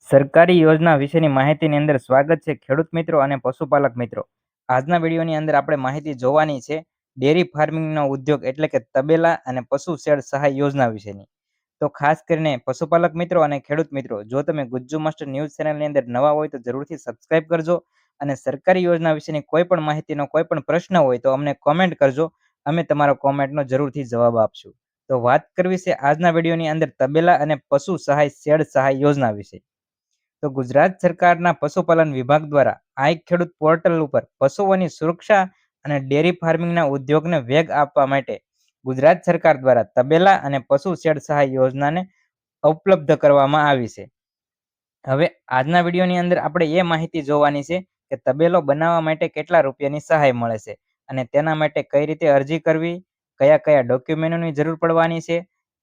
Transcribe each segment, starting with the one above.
સરકારી યોજના વિશેની માહિતીની અંદર સ્વાગત છે ખેડૂત મિત્રો અને પશુપાલક મિત્રો. આજના વિડીયોની અંદર આપણે માહિતી જોવાની છે ડેરી ફાર્મિંગનો ઉદ્યોગ એટલે કે તબેલા અને પશુ શેડ સહાય યોજના વિશેની. તો ખાસ કરીને પશુપાલક મિત્રો અને ખેડૂત મિત્રો, જો તમે ગુજ્જુ માસ્ટર ન્યૂઝ ચેનલની અંદર નવા હોય તો જરૂરથી સબસ્ક્રાઇબ કરજો અને સરકારી યોજના વિશેની કોઈ પણ માહિતીનો કોઈ પણ પ્રશ્ન હોય તો અમને કોમેન્ટ કરજો. અમે તમારો કોમેન્ટનો જરૂરથી જવાબ આપશું. તો વાત કરવી છે આજના વિડીયોની અંદર તબેલા અને પશુ સહાય શેડ સહાય યોજના વિશે. તો ગુજરાત સરકારના પશુપાલન વિભાગ દ્વારા આઈ ખેડૂત પોર્ટલ ઉપર પશુઓની સુરક્ષા અને ડેરી ફાર્મિંગના ઉદ્યોગને વેગ આપવા માટે ગુજરાત સરકાર દ્વારા તબેલા અને પશુ શેડ સહાય યોજનાને ઉપલબ્ધ કરવામાં આવી છે. હવે આજના વિડીયોની અંદર આપણે એ માહિતી જોવાની છે કે તબેલો બનાવવા માટે કેટલા રૂપિયાની સહાય મળે છે અને તેના માટે કઈ રીતે અરજી કરવી, કયા કયા ડોક્યુમેન્ટોની જરૂર પડવાની છે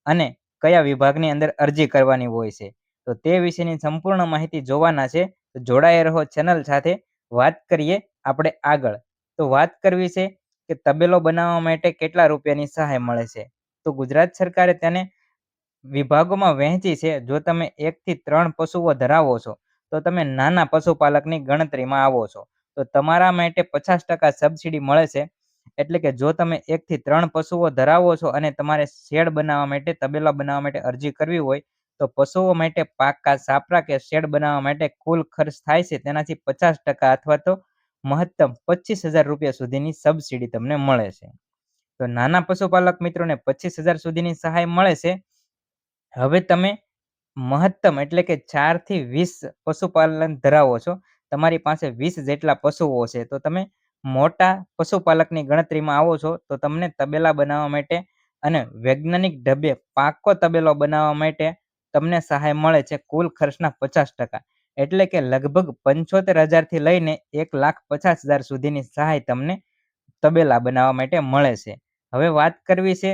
અને કયા વિભાગની અંદર અરજી કરવાની હોય છે. તો તે વિશેની સંપૂર્ણ માહિતી જોવાના છે. તો જોડાયા રહો ચેનલ સાથે. વાત કરીએ આપણે આગળ. તો વાત કરવી છે કે તબેલો બનાવવા માટે કેટલા રૂપિયાની સહાય મળે છે. તો ગુજરાત સરકારે તેને વિભાગોમાં વહેંચી છે. જો તમે 1 થી 3 પશુઓ ધરાવો છો તો તમે નાના પશુપાલકની ગણતરીમાં આવો છો. તો તમારા માટે 50% સબસિડી મળે છે. એટલે કે જો તમે 1 થી 3 પશુઓ ધરાવો છો અને તમારે શેડ બનાવવા માટે, તબેલા બનાવવા માટે અરજી કરવી હોય તો પશુઓ માટે પાકા સાપરા કે શેડ બનાવવા માટે કુલ ખર્ચ થાય છે તેનાથી 50% અથવા તો મહત્તમ 25,000 રૂપિયા સુધીની સબસિડી તમને મળે છે. તો નાના પશુપાલક મિત્રોને 25,000 સુધીની સહાય મળે છે. હવે તમે મહત્તમ એટલે કે 4 થી 20 પશુપાલન ધરાવો છો, તમારી પાસે 20 જેટલા પશુઓ છે, તો તમે મોટા પશુપાલકની ગણતરીમાં આવો છો તો તમને તબેલા બનાવવા માટે અને વૈજ્ઞાનિક ઢબે પાકો તબેલો બનાવવા માટે તમને સહાય મળે છે કુલ ખર્ચના 50%. એટલે કે લગભગ 75,000 થી લઈને 1,50,000 સુધીની સહાય તમને તબેલા બનાવવા માટે મળે છે. હવે વાત કરવી છે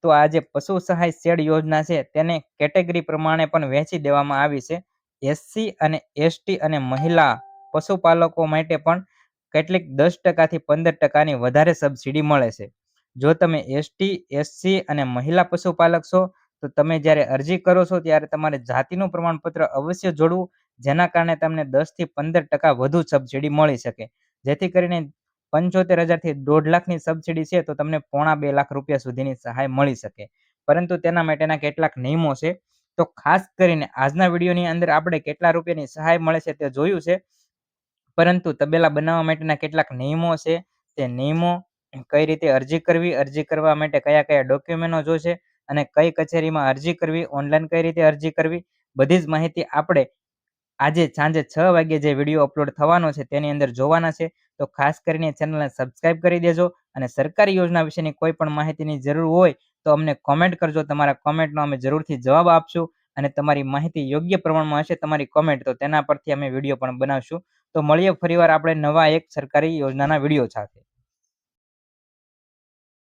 તો આ જે પશુ સહાય શેડ યોજના છે તેને કેટેગરી પ્રમાણે પણ વહેંચી દેવામાં આવી છે. એસસી અને એસટી અને મહિલા પશુપાલકો માટે પણ કેટલીક 10% થી 15%ની વધારે સબસિડી મળે છે. જો તમે એસટી, એસસી અને મહિલા પશુપાલક છો તો તમે જ્યારે અરજી કરો છો ત્યારે તમારે જાતિનું પ્રમાણપત્ર અવશ્ય જોડવું, જેના કારણે તમને 10 થી 15% વધુ સબસિડી મળી શકે. જેથી કરીને 75,000 થી 1.5 લાખની સબસિડી છે તો તમને 1.25 લાખ રૂપિયા સુધીની સહાય મળી શકે. પરંતુ તેના માટેના કેટલાક નિયમો છે. તો ખાસ કરીને આજના વિડીયોની અંદર આપણે કેટલા રૂપિયાની સહાય મળે છે તે જોયું છે, પરંતુ તબેલા બનાવવા માટેના કેટલાક નિયમો છે. તે નિયમો, કઈ રીતે અરજી કરવી, અરજી કરવા માટે કયા કયા ડોક્યુમેન્ટો જોઈશે અને કઈ કચેરીમાં અરજી કરવી, ઓનલાઈન કઈ રીતે અરજી કરવી, બધી જ માહિતી આપણે આજે સાંજે 6 વાગ્યે જે વિડીયો અપલોડ થવાનો છે તેની અંદર જોવાના છે. તો ખાસ કરીને ચેનલને સબસ્ક્રાઇબ કરી દેજો અને સરકારી યોજના વિશેની કોઈ પણ માહિતીની જરૂર હોય તો અમને કોમેન્ટ કરજો. તમારા કોમેન્ટનો અમે જરૂરથી જવાબ આપશું અને તમારી માહિતી યોગ્ય પ્રમાણમાં હશે તમારી કોમેન્ટ, તો તેના પરથી અમે વિડીયો પણ બનાવશું. તો મળીએ ફરીવાર આપણે નવા એક સરકારી યોજનાના વિડીયો સાથે.